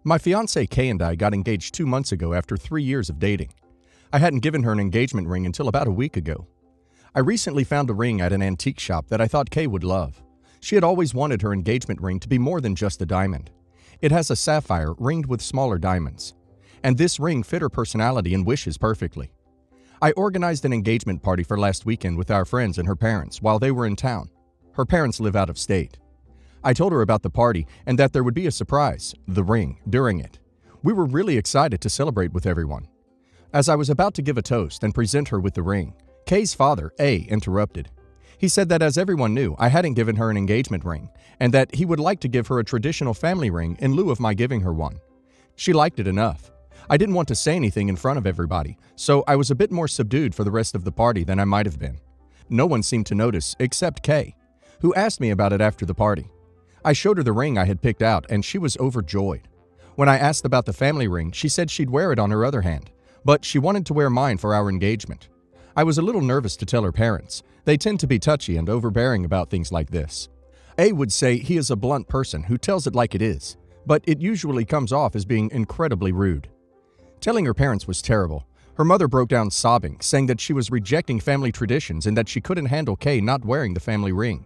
My fiancée Kay and I got engaged 2 months ago after 3 years of dating. I hadn't given her an engagement ring until about a week ago. I recently found a ring at an antique shop that I thought Kay would love. She had always wanted her engagement ring to be more than just a diamond. It has a sapphire ringed with smaller diamonds. And this ring fit her personality and wishes perfectly. I organized an engagement party for last weekend with our friends and her parents while they were in town. Her parents live out of state. I told her about the party and that there would be a surprise, the ring, during it. We were really excited to celebrate with everyone. As I was about to give a toast and present her with the ring, Kay's father, A, interrupted. He said that as everyone knew, I hadn't given her an engagement ring, and that he would like to give her a traditional family ring in lieu of my giving her one. She liked it enough. I didn't want to say anything in front of everybody, so I was a bit more subdued for the rest of the party than I might have been. No one seemed to notice except Kay, who asked me about it after the party. I showed her the ring I had picked out, and she was overjoyed. When I asked about the family ring, she said she'd wear it on her other hand, but she wanted to wear mine for our engagement. I was a little nervous to tell her parents. They tend to be touchy and overbearing about things like this. A would say he is a blunt person who tells it like it is, but it usually comes off as being incredibly rude. Telling her parents was terrible. Her mother broke down sobbing, saying that she was rejecting family traditions and that she couldn't handle Kay not wearing the family ring.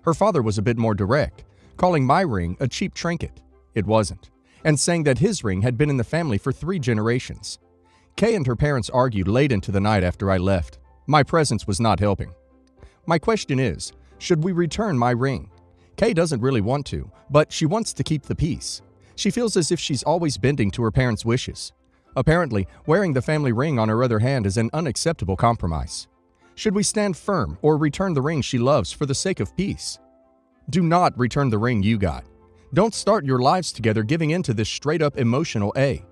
Her father was a bit more direct, calling my ring a cheap trinket. It wasn't, and saying that his ring had been in the family for 3 generations. Kay and her parents argued late into the night after I left. My presence was not helping. My question is, should we return my ring? Kay doesn't really want to, but she wants to keep the peace. She feels as if she's always bending to her parents' wishes. Apparently, wearing the family ring on her other hand is an unacceptable compromise. Should we stand firm or return the ring she loves for the sake of peace? Do not return the ring you got. Don't start your lives together giving in to this straight-up emotional A.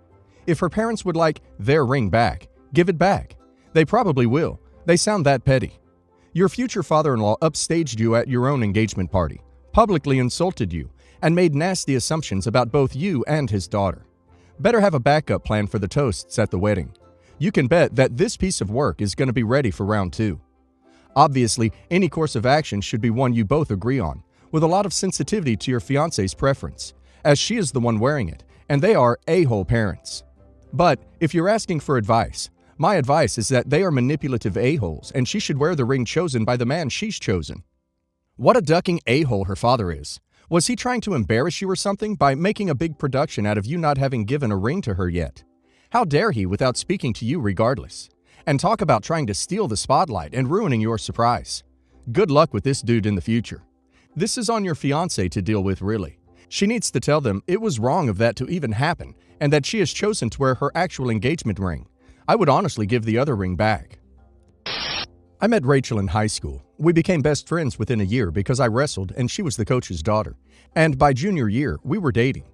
If her parents would like their ring back, give it back. They probably will. They sound that petty. Your future father-in-law upstaged you at your own engagement party, publicly insulted you, and made nasty assumptions about both you and his daughter. Better have a backup plan for the toasts at the wedding. You can bet that this piece of work is going to be ready for round 2. Obviously, any course of action should be one you both agree on, with a lot of sensitivity to your fiancé's preference, as she is the one wearing it, and they are a-hole parents. But if you're asking for advice, my advice is that they are manipulative a-holes, and she should wear the ring chosen by the man she's chosen. What a ducking a-hole her father is. Was he trying to embarrass you or something by making a big production out of you not having given a ring to her yet? How dare he without speaking to you regardless? And talk about trying to steal the spotlight and ruining your surprise. Good luck with this dude in the future. This is on your fiancé to deal with, really. She needs to tell them it was wrong of that to even happen and that she has chosen to wear her actual engagement ring. I would honestly give the other ring back. I met Rachel in high school. We became best friends within a year because I wrestled and she was the coach's daughter. And by junior year, we were dating.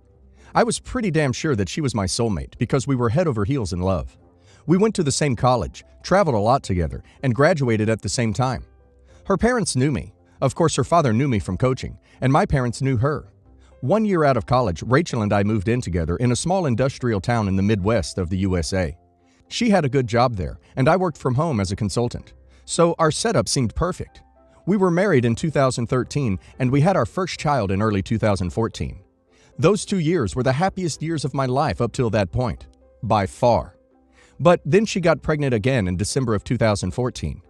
I was pretty damn sure that she was my soulmate because we were head over heels in love. We went to the same college, traveled a lot together, and graduated at the same time. Her parents knew me. Of course, her father knew me from coaching, and my parents knew her. 1 year out of college, Rachel and I moved in together in a small industrial town in the Midwest of the USA. She had a good job there, and I worked from home as a consultant. So our setup seemed perfect. We were married in 2013, and we had our first child in early 2014. Those 2 years were the happiest years of my life up till that point, by far. But then she got pregnant again in December of 2014.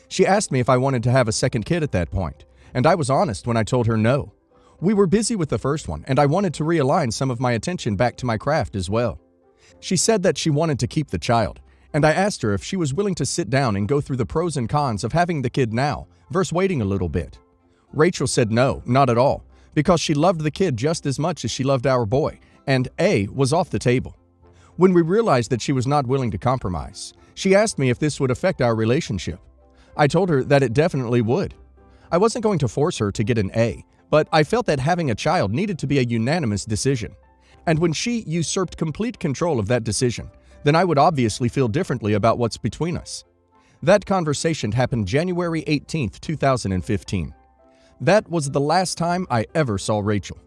She asked me if I wanted to have a second kid at that point, and I was honest when I told her no. We were busy with the first one, and I wanted to realign some of my attention back to my craft as well. She said that she wanted to keep the child, and I asked her if she was willing to sit down and go through the pros and cons of having the kid now versus waiting a little bit. Rachel said no, not at all, because she loved the kid just as much as she loved our boy, and A was off the table. When we realized that she was not willing to compromise, she asked me if this would affect our relationship. I told her that it definitely would. I wasn't going to force her to get an A, but I felt that having a child needed to be a unanimous decision. And when she usurped complete control of that decision, then I would obviously feel differently about what's between us. That conversation happened January 18th, 2015. That was the last time I ever saw Rachel.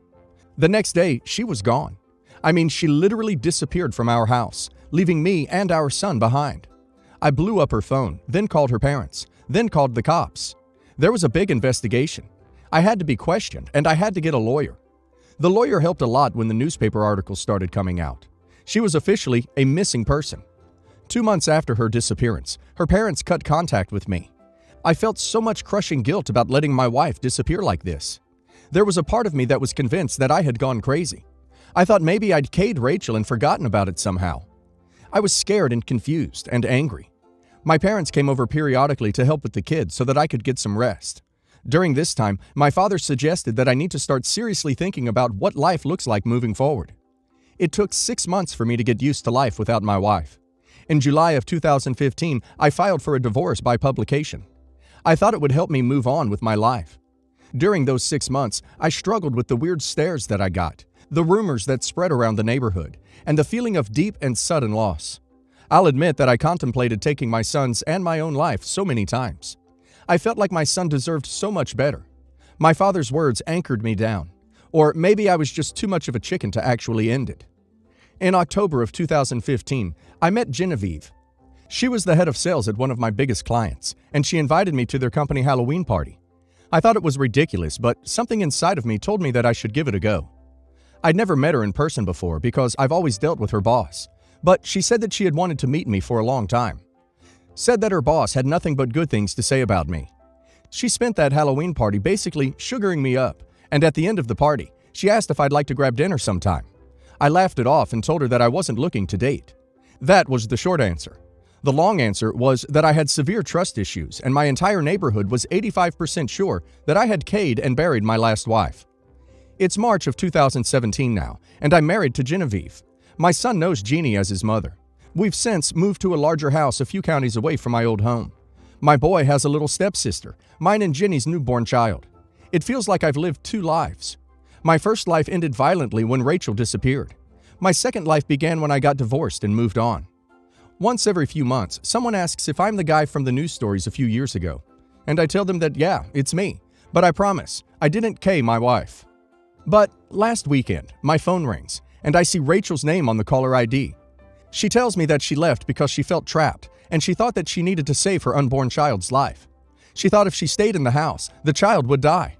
The next day, she was gone. I mean, she literally disappeared from our house, leaving me and our son behind. I blew up her phone, then called her parents, then called the cops. There was a big investigation. I had to be questioned, and I had to get a lawyer. The lawyer helped a lot when the newspaper articles started coming out. She was officially a missing person. 2 months after her disappearance, her parents cut contact with me. I felt so much crushing guilt about letting my wife disappear like this. There was a part of me that was convinced that I had gone crazy. I thought maybe I'd kayed Rachel and forgotten about it somehow. I was scared and confused and angry. My parents came over periodically to help with the kids so that I could get some rest. During this time, my father suggested that I need to start seriously thinking about what life looks like moving forward. It took 6 months for me to get used to life without my wife. In July of 2015, I filed for a divorce by publication. I thought it would help me move on with my life. During those 6 months, I struggled with the weird stares that I got, the rumors that spread around the neighborhood, and the feeling of deep and sudden loss. I'll admit that I contemplated taking my son's and my own life so many times. I felt like my son deserved so much better. My father's words anchored me down. Or maybe I was just too much of a chicken to actually end it. In October of 2015, I met Genevieve. She was the head of sales at one of my biggest clients, and she invited me to their company Halloween party. I thought it was ridiculous, but something inside of me told me that I should give it a go. I'd never met her in person before because I've always dealt with her boss, but she said that she had wanted to meet me for a long time. Said that her boss had nothing but good things to say about me. She spent that Halloween party basically sugaring me up, and at the end of the party, she asked if I'd like to grab dinner sometime. I laughed it off and told her that I wasn't looking to date. That was the short answer. The long answer was that I had severe trust issues, and my entire neighborhood was 85% sure that I had kayed and buried my last wife. It's March of 2017 now, and I'm married to Genevieve. My son knows Jeannie as his mother. We've since moved to a larger house a few counties away from my old home. My boy has a little stepsister, mine and Jenny's newborn child. It feels like I've lived 2 lives. My first life ended violently when Rachel disappeared. My second life began when I got divorced and moved on. Once every few months, someone asks if I'm the guy from the news stories a few years ago. And I tell them that yeah, it's me. But I promise, I didn't kay my wife. But last weekend, my phone rings, and I see Rachel's name on the caller ID. She tells me that she left because she felt trapped, and she thought that she needed to save her unborn child's life. She thought if she stayed in the house, the child would die.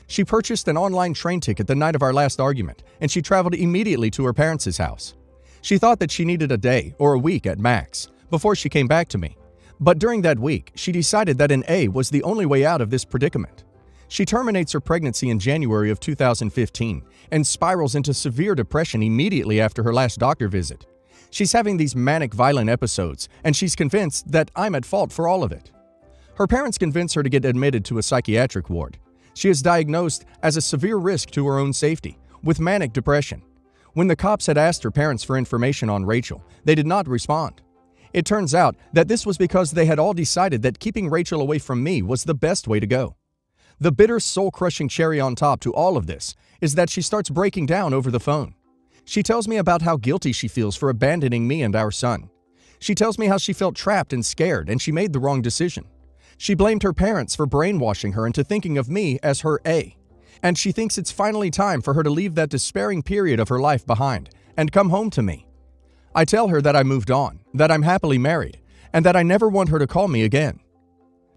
She purchased an online train ticket the night of our last argument, and she traveled immediately to her parents' house. She thought that she needed a day or a week at max before she came back to me. But during that week, she decided that an A was the only way out of this predicament. She terminates her pregnancy in January of 2015 and spirals into severe depression immediately after her last doctor visit. She's having these manic violent episodes, and she's convinced that I'm at fault for all of it. Her parents convince her to get admitted to a psychiatric ward. She is diagnosed as a severe risk to her own safety, with manic depression. When the cops had asked her parents for information on Rachel, they did not respond. It turns out that this was because they had all decided that keeping Rachel away from me was the best way to go. The bitter, soul-crushing cherry on top to all of this is that she starts breaking down over the phone. She tells me about how guilty she feels for abandoning me and our son. She tells me how she felt trapped and scared and she made the wrong decision. She blamed her parents for brainwashing her into thinking of me as her A. And she thinks it's finally time for her to leave that despairing period of her life behind and come home to me. I tell her that I moved on, that I'm happily married, and that I never want her to call me again.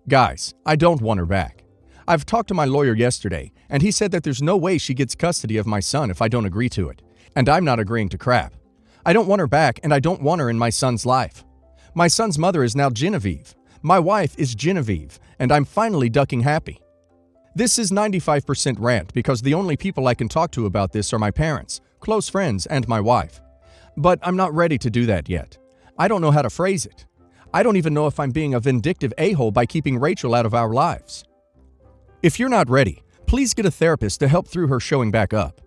Guys, I don't want her back. I've talked to my lawyer yesterday, and he said that there's no way she gets custody of my son if I don't agree to it. And I'm not agreeing to crap. I don't want her back, and I don't want her in my son's life. My son's mother is now Genevieve. My wife is Genevieve, and I'm finally ducking happy. This is 95% rant because the only people I can talk to about this are my parents, close friends, and my wife. But I'm not ready to do that yet. I don't know how to phrase it. I don't even know if I'm being a vindictive a-hole by keeping Rachel out of our lives. If you're not ready, please get a therapist to help through her showing back up.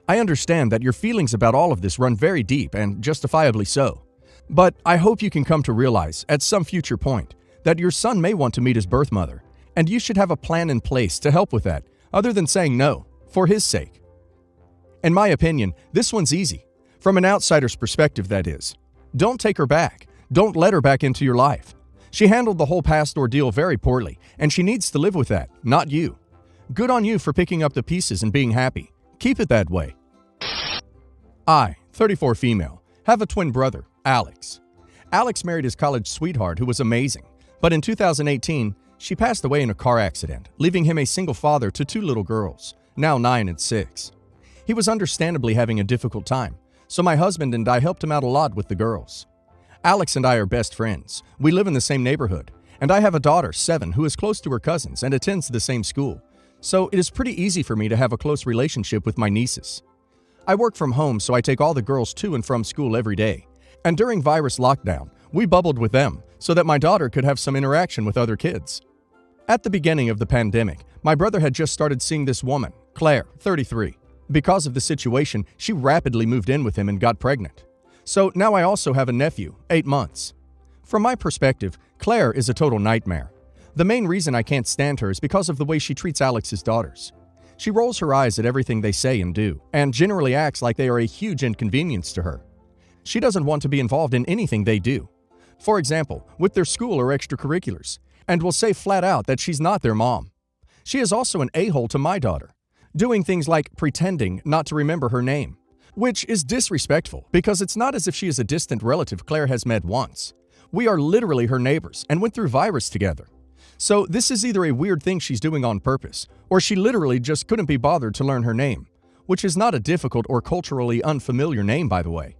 I understand that your feelings about all of this run very deep and justifiably so. But I hope you can come to realize, at some future point, that your son may want to meet his birth mother, and you should have a plan in place to help with that, other than saying no, for his sake. In my opinion, this one's easy. From an outsider's perspective, that is. Don't take her back. Don't let her back into your life. She handled the whole past ordeal very poorly, and she needs to live with that, not you. Good on you for picking up the pieces and being happy. Keep it that way. I, 34 female, have a twin brother, Alex. Alex married his college sweetheart who was amazing, but in 2018, she passed away in a car accident, leaving him a single father to 2 little girls, now 9 and 6. He was understandably having a difficult time, so my husband and I helped him out a lot with the girls. Alex and I are best friends. We live in the same neighborhood, and I have a daughter, 7, who is close to her cousins and attends the same school, so it is pretty easy for me to have a close relationship with my nieces. I work from home, so I take all the girls to and from school every day, and during virus lockdown, we bubbled with them so that my daughter could have some interaction with other kids. At the beginning of the pandemic, my brother had just started seeing this woman, Claire, 33. Because of the situation, she rapidly moved in with him and got pregnant. So now I also have a nephew, 8 months. From my perspective, Claire is a total nightmare. The main reason I can't stand her is because of the way she treats Alex's daughters. She rolls her eyes at everything they say and do, and generally acts like they are a huge inconvenience to her. She doesn't want to be involved in anything they do. For example, with their school or extracurriculars, and will say flat out that she's not their mom. She is also an a-hole to my daughter, doing things like pretending not to remember her name, which is disrespectful because it's not as if she is a distant relative Claire has met once. We are literally her neighbors and went through virus together. So this is either a weird thing she's doing on purpose, or she literally just couldn't be bothered to learn her name, which is not a difficult or culturally unfamiliar name, by the way.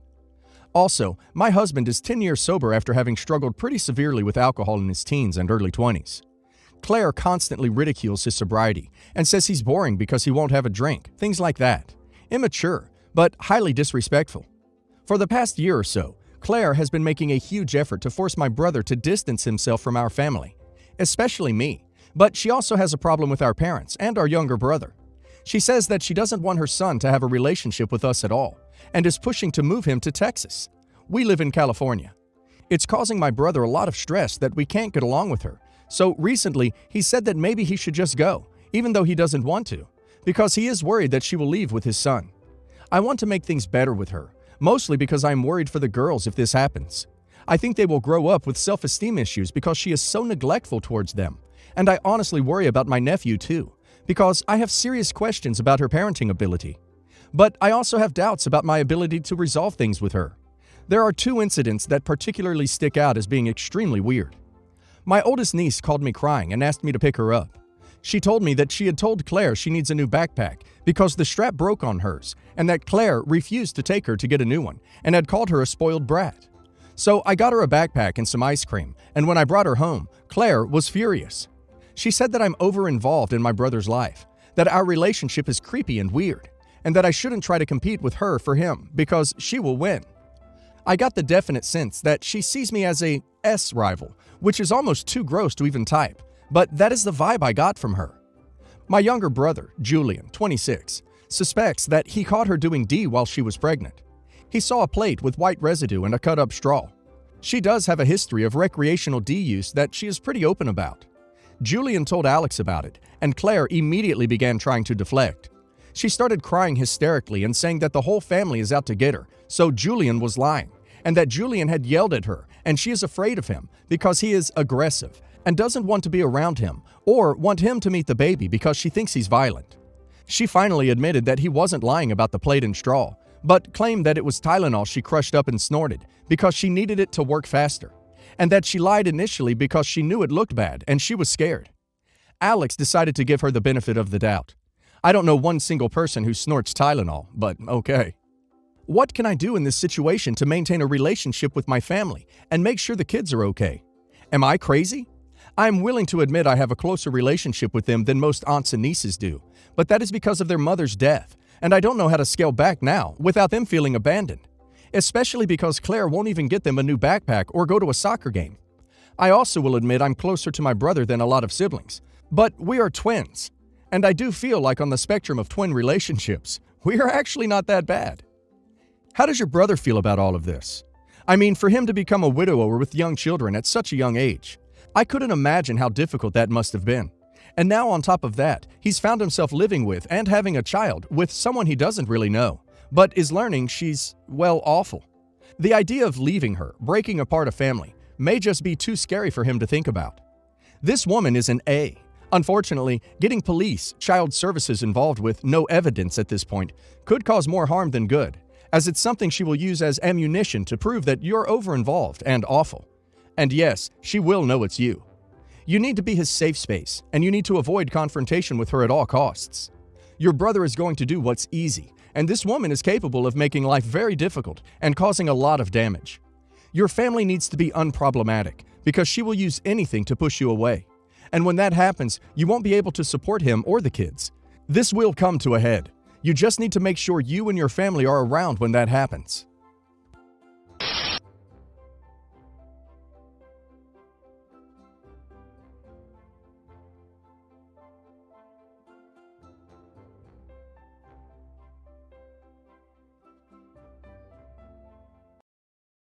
Also, my husband is 10 years sober after having struggled pretty severely with alcohol in his teens and early 20s. Claire constantly ridicules his sobriety and says he's boring because he won't have a drink, things like that. Immature, but highly disrespectful. For the past year or so, Claire has been making a huge effort to force my brother to distance himself from our family, especially me, but she also has a problem with our parents and our younger brother. She says that she doesn't want her son to have a relationship with us at all, and is pushing to move him to Texas. We live in California. It's causing my brother a lot of stress that we can't get along with her, so recently he said that maybe he should just go, even though he doesn't want to, because he is worried that she will leave with his son. I want to make things better with her, mostly because I'm worried for the girls if this happens. I think they will grow up with self-esteem issues because she is so neglectful towards them, and I honestly worry about my nephew too, because I have serious questions about her parenting ability. But I also have doubts about my ability to resolve things with her. There are 2 incidents that particularly stick out as being extremely weird. My oldest niece called me crying and asked me to pick her up. She told me that she had told Claire she needs a new backpack because the strap broke on hers, and that Claire refused to take her to get a new one and had called her a spoiled brat. So I got her a backpack and some ice cream, and when I brought her home, Claire was furious. She said that I'm over-involved in my brother's life, that our relationship is creepy and weird, and that I shouldn't try to compete with her for him because she will win. I got the definite sense that she sees me as a S rival, which is almost too gross to even type, but that is the vibe I got from her. My younger brother, Julian, 26, suspects that he caught her doing D while she was pregnant. He saw a plate with white residue and a cut-up straw. She does have a history of recreational D use that she is pretty open about. Julian told Alex about it, and Claire immediately began trying to deflect. She started crying hysterically and saying that the whole family is out to get her, so Julian was lying, and that Julian had yelled at her, and she is afraid of him because he is aggressive and doesn't want to be around him or want him to meet the baby because she thinks he's violent. She finally admitted that he wasn't lying about the plate and straw, but claimed that it was Tylenol she crushed up and snorted because she needed it to work faster, and that she lied initially because she knew it looked bad and she was scared. Alex decided to give her the benefit of the doubt. I don't know one single person who snorts Tylenol, but okay. What can I do in this situation to maintain a relationship with my family and make sure the kids are okay? Am I crazy? I am willing to admit I have a closer relationship with them than most aunts and nieces do, but that is because of their mother's death, and I don't know how to scale back now without them feeling abandoned, especially because Claire won't even get them a new backpack or go to a soccer game. I also will admit I'm closer to my brother than a lot of siblings, but we are twins, and I do feel like on the spectrum of twin relationships, we are actually not that bad. How does your brother feel about all of this? I mean, for him to become a widower with young children at such a young age, I couldn't imagine how difficult that must have been. And now on top of that, he's found himself living with and having a child with someone he doesn't really know, but is learning she's, well, awful. The idea of leaving her, breaking apart a family, may just be too scary for him to think about. This woman is an A. Unfortunately, getting police, child services involved with no evidence at this point could cause more harm than good, as it's something she will use as ammunition to prove that you're over-involved and awful. And yes, she will know it's you. You need to be his safe space, and you need to avoid confrontation with her at all costs. Your brother is going to do what's easy, and this woman is capable of making life very difficult and causing a lot of damage. Your family needs to be unproblematic because she will use anything to push you away. And when that happens, you won't be able to support him or the kids. This will come to a head. You just need to make sure you and your family are around when that happens.